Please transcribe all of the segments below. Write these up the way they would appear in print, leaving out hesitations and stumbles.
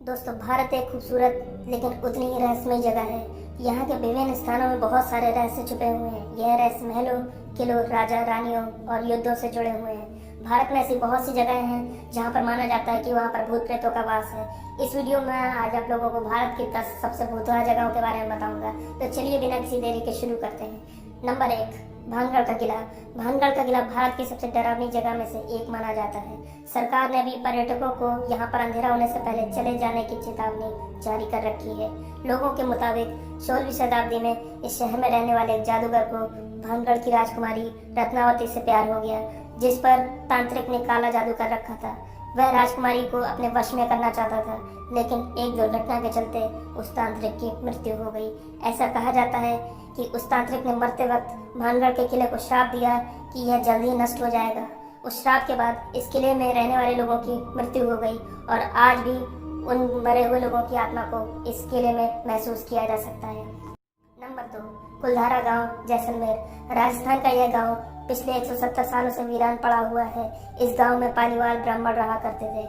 दोस्तों, भारत एक खूबसूरत लेकिन उतनी ही रहस्यमय जगह है। यहाँ के विभिन्न स्थानों में बहुत सारे रहस्य छुपे हुए हैं। यह रहस्य महलों, किलों, राजा रानियों और युद्धों से जुड़े हुए हैं। भारत में ऐसी बहुत सी जगहें हैं जहाँ पर माना जाता है कि वहाँ पर भूत प्रेतों का वास है। इस वीडियो में आज आप लोगों को भारत की 10 सबसे भूतवाह जगहों के बारे में बताऊंगा। तो चलिए बिना किसी देरी के शुरू करते हैं। नंबर 1, भानगढ़ का किला। भानगढ़ का किला भारत की सबसे डरावनी जगह में से एक माना जाता है। सरकार ने भी पर्यटकों को यहाँ पर अंधेरा होने से पहले चले जाने की चेतावनी जारी कर रखी है। लोगों के मुताबिक 16वीं शताब्दी में इस शहर में रहने वाले एक जादूगर को भानगढ़ की राजकुमारी रत्नावती से प्यार हो गया, जिस पर तांत्रिक ने काला जादू कर रखा था। वह राजकुमारी को अपने वश में करना चाहता था, लेकिन एक दुर्घटना के चलते उस तांत्रिक की मृत्यु हो गई। ऐसा कहा जाता है कि उस तांत्रिक ने मरते वक्त भानगढ़ के किले को श्राप दिया कि यह जल्द ही नष्ट हो जाएगा। उस श्राप के बाद इस किले में रहने वाले लोगों की मृत्यु हो गई और आज भी उन मरे हुए लोगों की आत्मा को इस किले में महसूस किया जा सकता है। नंबर 2, कुलधारा गांव, जैसलमेर। राजस्थान का यह गांव पिछले 170 सालों से वीरान पड़ा हुआ है। इस गांव में पालीवाल ब्राह्मण रहा करते थे।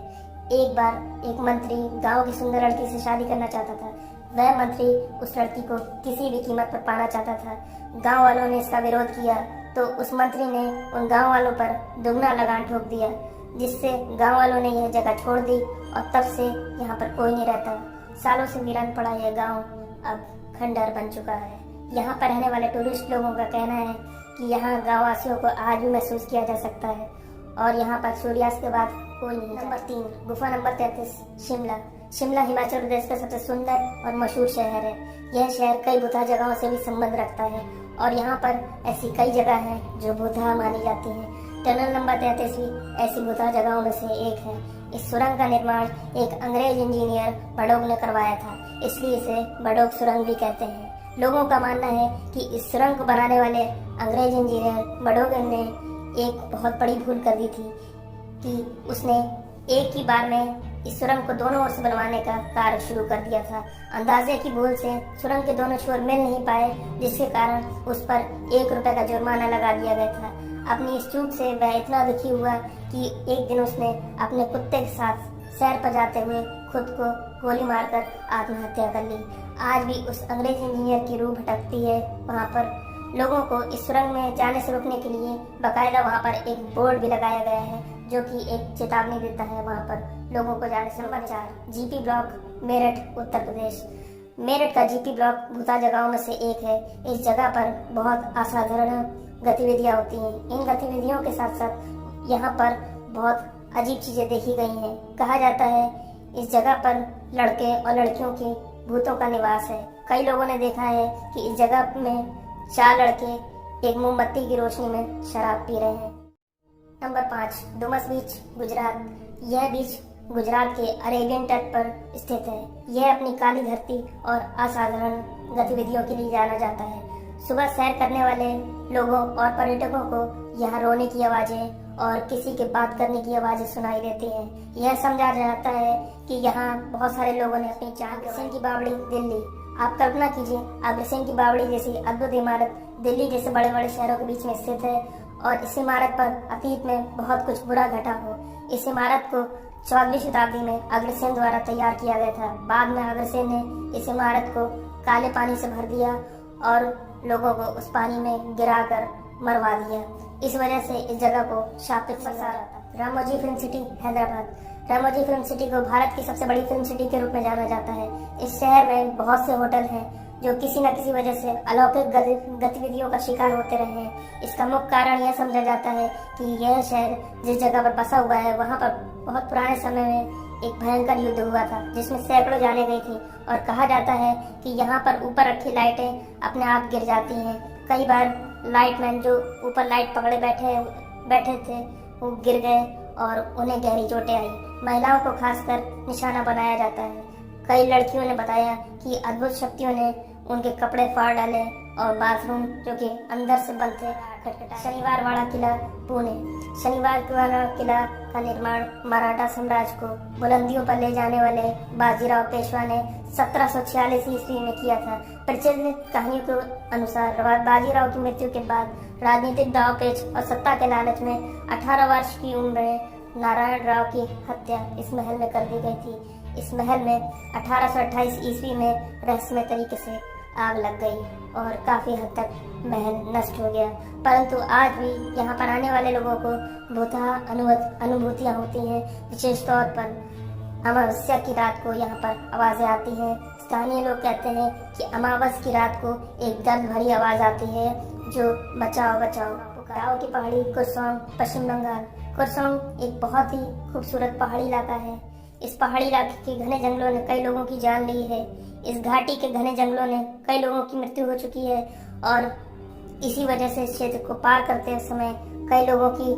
एक बार एक मंत्री गांव की सुंदर लड़की से शादी करना चाहता था। वह मंत्री उस लड़की को किसी भी कीमत पर पाना चाहता था। गांव वालों ने इसका विरोध किया तो उस मंत्री ने उन गांव वालों पर दुगना लगान ठोक दिया, जिससे गांव वालों ने यह जगह छोड़ दी और तब से यहाँ पर कोई नहीं रहता। सालों से वीरान पड़ा यह गांव अब खंडहर बन चुका है। यहाँ पर रहने वाले टूरिस्ट लोगों का कहना है कि यहाँ गाँव वासियों को आज भी महसूस किया जा सकता है और यहाँ पर सूर्यास्त के बाद कोई नहीं। नंबर 3, गुफा नंबर 33, शिमला। शिमला हिमाचल प्रदेश का सबसे सुंदर और मशहूर शहर है। यह शहर कई भूतहा जगहों से भी संबंध रखता है और यहाँ पर ऐसी कई जगह हैं जो भूतहा मानी जाती हैं। टनल नंबर 33 भी ऐसी भूतहा जगहों में से एक है। इस सुरंग का निर्माण एक अंग्रेज इंजीनियर बड़ौग ने करवाया था, इसलिए इसे बड़ौग सुरंग भी कहते हैं। लोगों का मानना है कि इस सुरंग को बनाने वाले अंग्रेज इंजीनियर बड़ौग ने एक बहुत बड़ी भूल कर दी थी कि उसने एक ही बार में इस सुरंग को दोनों ओर से बनवाने का कार्य शुरू कर दिया था। अंदाजे की भूल से सुरंग के दोनों छोर मिल नहीं पाए, जिसके कारण उस पर 1 रुपए का जुर्माना लगा दिया गया था। अपनी इस चूक से वह इतना दुखी हुआ कि एक दिन उसने अपने कुत्ते के साथ सैर पर जाते हुए खुद को गोली मारकर आत्महत्या कर ली। आज भी उस अंग्रेज इंजीनियर की रूह भटकती है। वहाँ पर लोगों को इस सुरंग में जाने से रोकने के लिए बकायदा वहाँ पर एक बोर्ड भी लगाया गया है, जो कि एक चेतावनी देता है वहाँ पर लोगों को जाने से। Number 4, GP block, Meerut, Uttar Pradesh. Meerut का जीपी ब्लॉक भूतहा जगहों में से एक है। इस जगह पर बहुत असाधारण गतिविधियाँ होती हैं। इन गतिविधियों के साथ साथ यहाँ पर बहुत अजीब चीजें देखी गई हैं। कहा जाता है इस जगह पर लड़के और लड़कियों के भूतों का निवास है। कई लोगों ने देखा है कि इस जगह में 4 लड़के एक मोमबत्ती की रोशनी में शराब पी रहे हैं। नंबर 5, डुमस बीच, गुजरात। यह बीच गुजरात के अरेबियन तट पर स्थित है। यह अपनी काली धरती और असाधारण गतिविधियों के लिए जाना जाता है। सुबह सैर करने वाले लोगों और पर्यटकों को यहाँ रोने की आवाजें और किसी के बात करने की आवाजें सुनाई देती हैं। यह समझा जाता है कि यहाँ बहुत सारे लोगों ने अपनी चाह। अग्रसेन की बावड़ी, दिल्ली। आप कल्पना कीजिए, अग्रसेन की बावड़ी जैसी अद्भुत इमारत दिल्ली जैसे बड़े बड़े शहरों के बीच में स्थित है और इस इमारत पर अतीत में बहुत कुछ बुरा घटा हो। इस इमारत को 14वीं शताब्दी में अग्रसेन द्वारा तैयार किया गया था। बाद में अग्रसेन ने इस इमारत को काले पानी से भर दिया और लोगों को उस पानी में गिराकर मरवा दिया। इस वजह से इस जगह को शापित समझा जाता है। Ramoji film city, Hyderabad. Ramoji film city को भारत की सबसे बड़ी फिल्म सिटी के रूप में जाना जाता है। इस शहर में बहुत से होटल हैं जो किसी न किसी वजह से अलौकिक गतिविधियों का शिकार होते रहे हैं। इसका मुख्य कारण यह समझा जाता है कि यह शहर जिस जगह पर बसा हुआ है वहाँ पर बहुत पुराने समय में एक भयंकर युद्ध हुआ था, जिसमें सैकड़ों जानें गई थी और कहा जाता है कि यहाँ पर ऊपर रखी लाइटें अपने आप गिर जाती हैं। कई बार लाइटमैन जो ऊपर लाइट पकड़े बैठे थे वो गिर गए और उन्हें गहरी चोटें आई। महिलाओं को खासकर निशाना बनाया जाता है। कई लड़कियों ने बताया कि अद्भुत शक्तियों ने उनके कपड़े फाड़ डाले और बाथरूम जो कि अंदर से बंद थे खटखटाए। शनिवार वाला किला, पुणे। शनिवार वाला किला का निर्माण मराठा साम्राज्य को बुलंदियों पर ले जाने वाले बाजीराव पेशवा ने 1746 ईस्वी में किया था। प्रचलित कहानियों के अनुसार बाजीराव की मृत्यु के बाद राजनीतिक दांवपेच और सत्ता के लालच में 18 वर्ष की उम्र में नारायण राव की हत्या इस महल में कर दी गई थी। इस महल में 1828 ईस्वी में रहस्यमय तरीके से आग लग गई और काफ़ी हद तक महल नष्ट हो गया। परंतु आज भी यहाँ पर आने वाले लोगों को भूतः अनुभूतियाँ होती हैं। विशेष तौर पर अमावस्या की रात को यहाँ पर आवाज़ें आती हैं। स्थानीय लोग कहते हैं कि अमावस की रात को एक दर्द भरी आवाज़ आती है जो बचाओ बचाओ। गाँव की पहाड़ी कुरसोंग, पश्चिम बंगाल। कुरसोंग एक बहुत ही खूबसूरत पहाड़ी इलाका है। इस पहाड़ी इलाके के घने जंगलों ने कई लोगों की जान ली है। इस घाटी के घने जंगलों ने कई लोगों की मृत्यु हो चुकी है और इसी वजह से इस क्षेत्र को पार करते समय कई लोगों की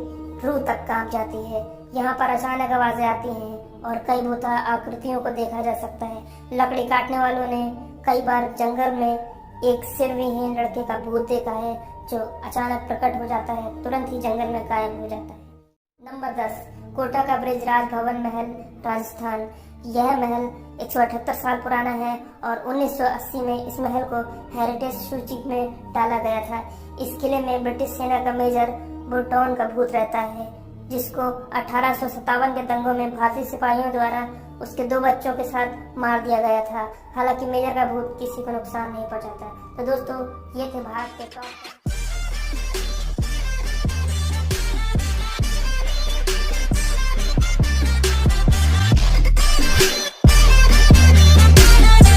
रूह तक कांप जाती है। यहाँ पर अचानक आवाजें आती हैं और कई भूता आकृतियों को देखा जा सकता है। लकड़ी काटने वालों ने कई बार जंगल में एक सिरविहीन लड़के का भूत देखा है जो अचानक प्रकट हो जाता है, तुरंत ही जंगल में गायब हो जाता है। नंबर 10, कोटा का ब्रिज राजभवन महल, राजस्थान। यह महल 178 साल पुराना है और 1980 में इस महल को हेरिटेज सूची में डाला गया था। इस किले में ब्रिटिश सेना का मेजर बुरटॉन का भूत रहता है, जिसको 1857 के दंगों में भारतीय सिपाहियों द्वारा उसके 2 बच्चों के साथ मार दिया गया था। हालांकि मेजर का भूत किसी को नुकसान नहीं पहुंचाता। तो दोस्तों, ये थे भारत के टॉप